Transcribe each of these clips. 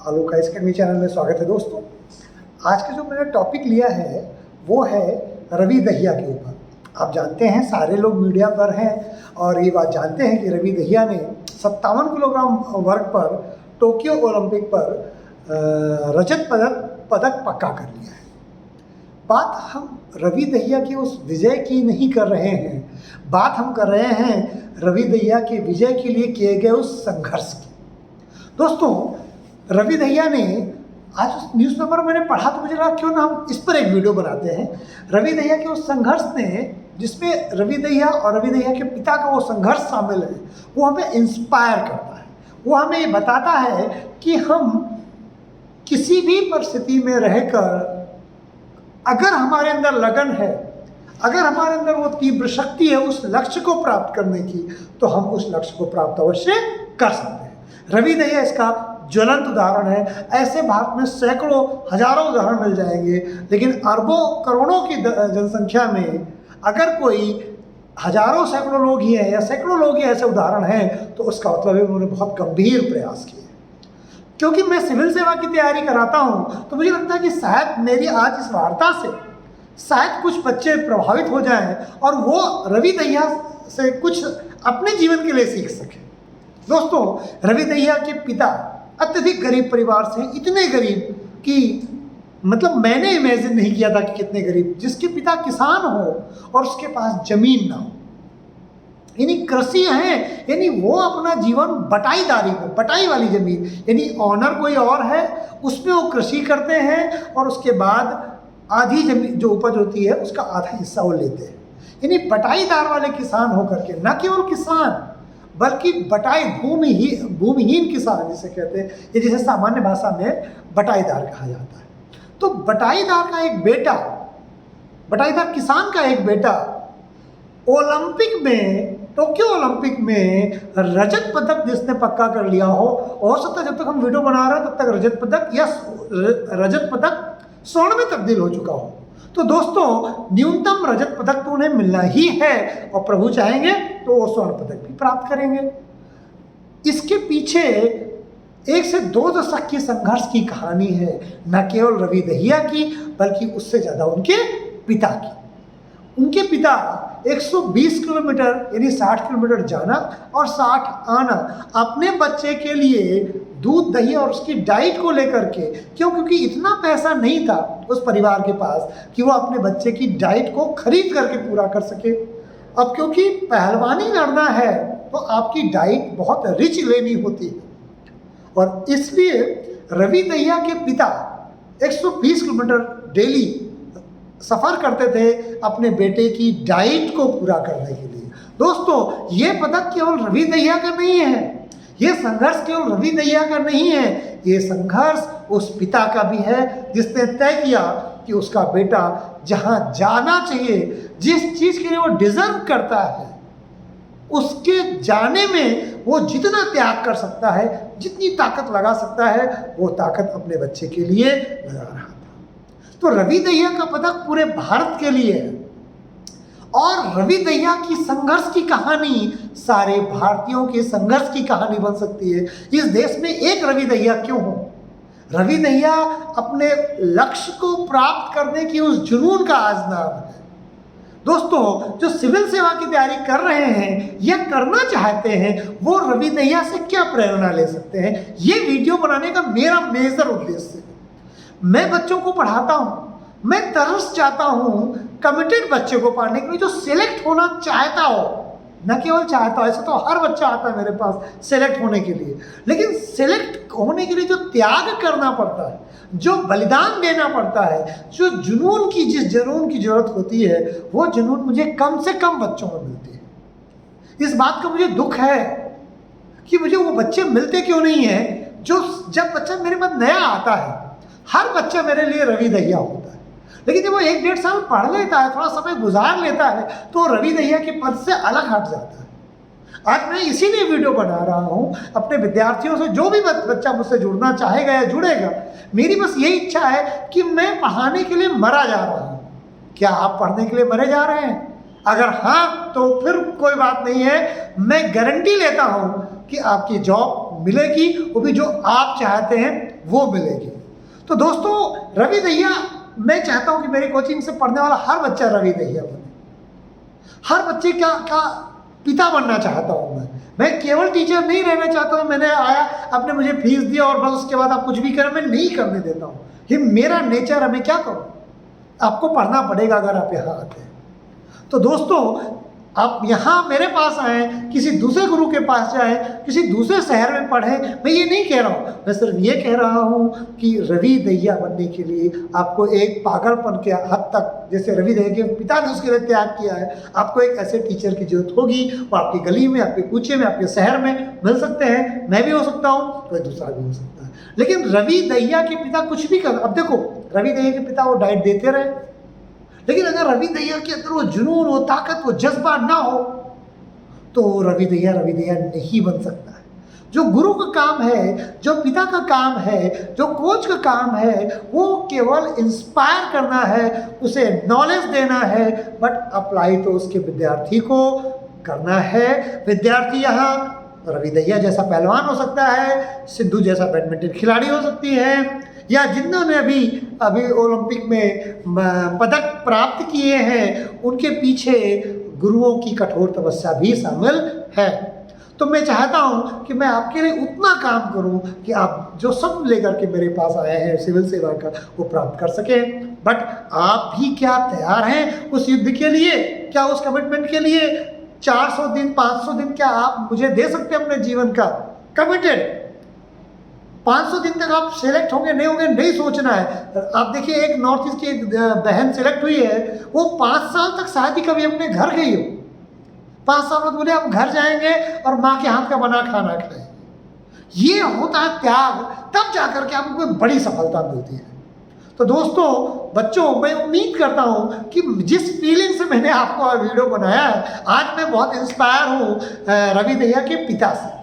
आलोक ice academy channel में स्वागत है दोस्तों। आज का जो मैंने टॉपिक लिया है वो है रवि दहिया के ऊपर। आप जानते हैं सारे लोग मीडिया पर हैं और ये बात जानते हैं कि रवि दहिया ने 57 किलोग्राम वर्ग पर टोक्यो ओलंपिक पर रजत पदक पक्का कर लिया है। बात हम रवि दहिया के उस विजय की नहीं कर रहे हैं, बात हम कर रहे हैं रवि दहिया के विजय के लिए किए गए उस संघर्ष की। दोस्तों, रवि दहिया ने आज उस न्यूज़पेपर में मैंने पढ़ा तो मुझे लगा क्यों ना हम इस पर एक वीडियो बनाते हैं। रवि दहिया के उस संघर्ष ने, जिसमें रवि दहिया और रवि दहिया के पिता का वो संघर्ष शामिल है, वो हमें इंस्पायर करता है। वो हमें ये बताता है कि हम किसी भी परिस्थिति में रहकर अगर हमारे अंदर लगन है, अगर हमारे अंदर वो तीव्र शक्ति है उस लक्ष्य को प्राप्त करने की, तो हम उस लक्ष्य को प्राप्त अवश्य कर सकते हैं। रवि दहिया इसका ज्वलंत उदाहरण है। ऐसे भारत में सैकड़ों हजारों उदाहरण मिल जाएंगे, लेकिन अरबों करोड़ों की जनसंख्या में अगर कोई हजारों सैकड़ों लोग ही हैं या सैकड़ों लोग ही ऐसे उदाहरण हैं, तो उसका मतलब है उन्होंने बहुत गंभीर प्रयास किए। क्योंकि मैं सिविल सेवा की तैयारी कराता हूँ, तो मुझे लगता है कि शायद मेरी आज इस वार्ता से शायद कुछ बच्चे प्रभावित हो जाएं और वो रवि दहिया से कुछ अपने जीवन के लिए सीख सकें। दोस्तों, रवि दहिया के पिता अत्यधिक गरीब परिवार से, इतने गरीब कि मतलब मैंने इमेजिन नहीं किया था कि कितने गरीब, जिसके पिता किसान हो और उसके पास जमीन ना हो, यानी कृषि है, यानी वो अपना जीवन बटाईदारी में, बटाई वाली जमीन, यानी ऑनर कोई और है उसमें वो कृषि करते हैं और उसके बाद आधी जमीन जो उपज होती है उसका आधा हिस्सा वो लेते हैं। यानी बटाईदार वाले किसान होकर के, न केवल किसान बल्कि बटाई भूमिहीन किसान जिसे कहते हैं, ये जिसे सामान्य भाषा में बटाईदार कहा जाता है। तो बटाईदार का एक बेटा, बटाईदार किसान का एक बेटा ओलंपिक में, टोक्यो ओलंपिक में रजत पदक जिसने पक्का कर लिया हो सकता है जब तक हम वीडियो बना रहे हैं तब तक रजत पदक या रजत पदक स्वर्ण में तब्दील हो चुका हो। तो दोस्तों, न्यूनतम रजत पदक तो उन्हें मिलना ही है और प्रभु चाहेंगे तो वो स्वर्ण पदक भी प्राप्त करेंगे। इसके पीछे 1 से 2 दशक की संघर्ष की कहानी है, न केवल रवि दहिया की बल्कि उससे ज़्यादा उनके पिता की। उनके पिता 120 किलोमीटर यानी 60 किलोमीटर जाना और 60 आना अपने बच्चे के लिए दूध दही और उसकी डाइट को लेकर के, क्योंकि इतना पैसा नहीं था उस परिवार के पास कि वो अपने बच्चे की डाइट को खरीद करके पूरा कर सके। अब क्योंकि पहलवानी लड़ना है तो आपकी डाइट बहुत रिच लेनी होती है और इसलिए रवि दहिया के पिता 120 किलोमीटर डेली सफ़र करते थे अपने बेटे की डाइट को पूरा करने के लिए। दोस्तों, ये पदक केवल रवि दहिया का नहीं है, ये संघर्ष केवल रवि दहिया का नहीं है, ये संघर्ष उस पिता का भी है जिसने तय किया कि उसका बेटा जहाँ जाना चाहिए, जिस चीज़ के लिए वो डिज़र्व करता है, उसके जाने में वो जितना त्याग कर सकता है, जितनी ताकत लगा सकता है, वो ताकत अपने बच्चे के लिए लगा रहा था। तो रवि दहिया का पदक पूरे भारत के लिए है और रवि दहिया की संघर्ष की कहानी सारे भारतीयों के संघर्ष की कहानी बन सकती है। इस देश में एक रवि दहिया क्यों हो? रवि दहिया अपने लक्ष्य को प्राप्त करने की उस जुनून का आज नाम है। दोस्तों, जो सिविल सेवा की तैयारी कर रहे हैं या करना चाहते हैं, वो रवि दहिया से क्या प्रेरणा ले सकते हैं, ये वीडियो बनाने का मेरा मेजर उद्देश्य है। मैं बच्चों को पढ़ाता हूँ, मैं तरस चाहता हूँ कमिटेड बच्चे को पढ़ने के लिए जो सिलेक्ट होना चाहता हो, न केवल चाहता हो, ऐसा तो हर बच्चा आता है मेरे पास सिलेक्ट होने के लिए, लेकिन सिलेक्ट होने के लिए जो त्याग करना पड़ता है, जो बलिदान देना पड़ता है, जो जुनून की, जिस जुनून की जरूरत होती है, वो जुनून मुझे कम से कम बच्चों में मिलती है। इस बात का मुझे दुख है कि मुझे वो बच्चे मिलते क्यों नहीं है जो, जब बच्चा मेरे पास नया आता है, हर बच्चा मेरे लिए रवि दहिया होता है, लेकिन जब वो 1-1.5 साल पढ़ लेता है, थोड़ा समय गुजार लेता है, तो रवि दहिया के पद से अलग हट जाता है। आज मैं इसीलिए वीडियो बना रहा हूँ अपने विद्यार्थियों से, जो भी बच्चा मुझसे जुड़ना चाहेगा या जुड़ेगा, मेरी बस यही इच्छा है कि मैं पढ़ाने के लिए मरा जा रहा हूँ। क्या आप पढ़ने के लिए मरे जा रहे हैं? अगर हाँ, तो फिर कोई बात नहीं है, मैं गारंटी लेता हूँ कि आपकी जॉब मिलेगी, वो भी जो आप चाहते हैं वो मिलेगी। तो दोस्तों, रवि दहिया, मैं चाहता हूं कि मेरी कोचिंग से पढ़ने वाला हर बच्चा रवि दहिया बने। हर बच्चे का पिता बनना चाहता हूं मैं केवल टीचर नहीं रहना चाहता हूं। मैंने आया, आपने मुझे फीस दिया और बस उसके बाद आप कुछ भी करें, मैं नहीं करने देता हूं। ये मेरा नेचर है, मैं क्या करूं? आपको पढ़ना पड़ेगा अगर आप यहाँ आते हैं। तो दोस्तों, आप यहाँ मेरे पास आए, किसी दूसरे गुरु के पास जाए, किसी दूसरे शहर में पढ़े, मैं ये नहीं कह रहा हूँ। मैं सिर्फ ये कह रहा हूँ कि रवि दहिया बनने के लिए आपको एक पागलपन के हद तक, जैसे रवि दहिया के पिता ने उसके लिए त्याग किया है, आपको एक ऐसे टीचर की जरूरत होगी। वो आपकी गली में, आपके कूचे में, आपके शहर में मिल सकते हैं। मैं भी हो सकता हूँ, कोई दूसरा भी हो सकता है। लेकिन रवि दहिया के पिता कुछ भी कर, अब देखो, रवि दहिया के पिता वो डाइट देते रहे, लेकिन अगर रवि दहिया के अंदर वो जुनून, वो ताकत, वो जज्बा ना हो तो रवि दहिया नहीं बन सकता है। जो गुरु का काम है, जो पिता का काम है, जो कोच का काम है, वो केवल इंस्पायर करना है, उसे नॉलेज देना है, बट अप्लाई तो उसके विद्यार्थी को करना है। विद्यार्थी यहाँ रवि दहिया जैसा पहलवान हो सकता है, सिद्धू जैसा बैडमिंटन खिलाड़ी हो सकती है, या जिन्होंने अभी ओलंपिक में पदक प्राप्त किए हैं, उनके पीछे गुरुओं की कठोर तपस्या भी शामिल है। तो मैं चाहता हूं कि मैं आपके लिए उतना काम करूं कि आप जो सब लेकर के मेरे पास आए हैं सिविल सेवा का, वो प्राप्त कर सकें। बट आप भी क्या तैयार हैं उस युद्ध के लिए? क्या उस कमिटमेंट के लिए 400 दिन, 500 दिन क्या आप मुझे दे सकते हैं अपने जीवन का? कमिटेड 500 दिन तक आप सेलेक्ट होंगे नहीं होंगे नहीं सोचना है। आप देखिए, एक नॉर्थ ईस्ट की एक बहन सेलेक्ट हुई है, वो 5 साल तक शायद ही कभी अपने घर गई हो। 5 साल बाद बोले हम घर जाएंगे और माँ के हाथ का बना खाना खाएंगे। ये होता है त्याग, तब जाकर के आपको कोई बड़ी सफलता मिलती है। तो दोस्तों, बच्चों, मैं उम्मीद करता हूँ कि जिस फीलिंग से मैंने आपको वीडियो बनाया है, आज मैं बहुत इंस्पायर हूँ रवि दहिया के पिता से।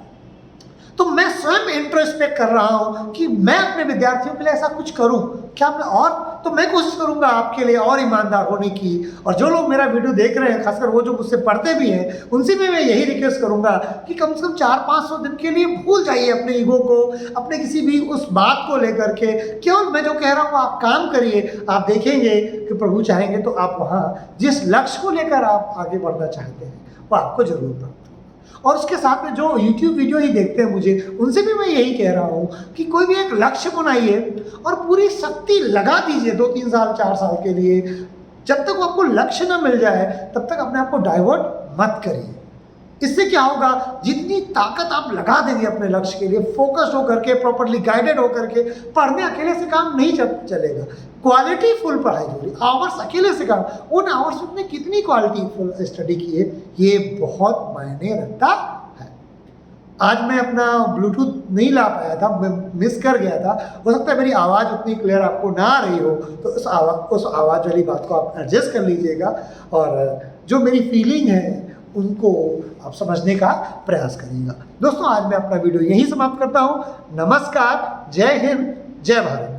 तो मैं स्वयं इंट्रोस्पेक्ट कर रहा हूं कि मैं अपने विद्यार्थियों के लिए ऐसा कुछ करूं क्या मैं, और तो मैं कोशिश करूंगा आपके लिए और ईमानदार होने की। और जो लोग मेरा वीडियो देख रहे हैं, खासकर वो जो मुझसे पढ़ते भी हैं, उनसे भी मैं यही रिक्वेस्ट करूंगा कि कम से कम 400-500 दिन के लिए भूल जाइए अपने ईगो को, अपने किसी भी उस बात को लेकर के। केवल मैं जो कह रहा हूँ आप काम करिए, आप देखेंगे कि प्रभु चाहेंगे तो आप वहाँ जिस लक्ष्य को लेकर आप आगे बढ़ना चाहते हैं वो आपको जरूर प्राप्त। और उसके साथ में जो YouTube वीडियो ही देखते हैं मुझे, उनसे भी मैं यही कह रहा हूँ कि कोई भी एक लक्ष्य बनाइए और पूरी शक्ति लगा दीजिए 2-3 साल 4 साल के लिए। जब तक आपको लक्ष्य ना मिल जाए तब तक अपने आप को डाइवर्ट मत करिए। इससे क्या होगा, जितनी ताकत आप लगा देंगे अपने लक्ष्य के लिए, फोकस्ड होकर के, प्रॉपर्ली गाइडेड होकर के, पढ़ने अकेले से काम नहीं चलेगा। क्वालिटी फुल पढ़ाई जरूरी, आवर्स अकेले से काम, उन आवर्स में कितनी क्वालिटी फुल स्टडी की है, ये बहुत मायने रखता है। आज मैं अपना ब्लूटूथ नहीं ला पाया था, मैं मिस कर गया था। हो सकता है मेरी आवाज़ उतनी क्लियर आपको ना आ रही हो, तो उस आवाज़ वाली बात को आप एडजस्ट कर लीजिएगा और जो मेरी फीलिंग है उनको आप समझने का प्रयास करिएगा। दोस्तों, आज मैं अपना वीडियो यहीं समाप्त करता हूँ। नमस्कार, जय हिंद, जय भारत।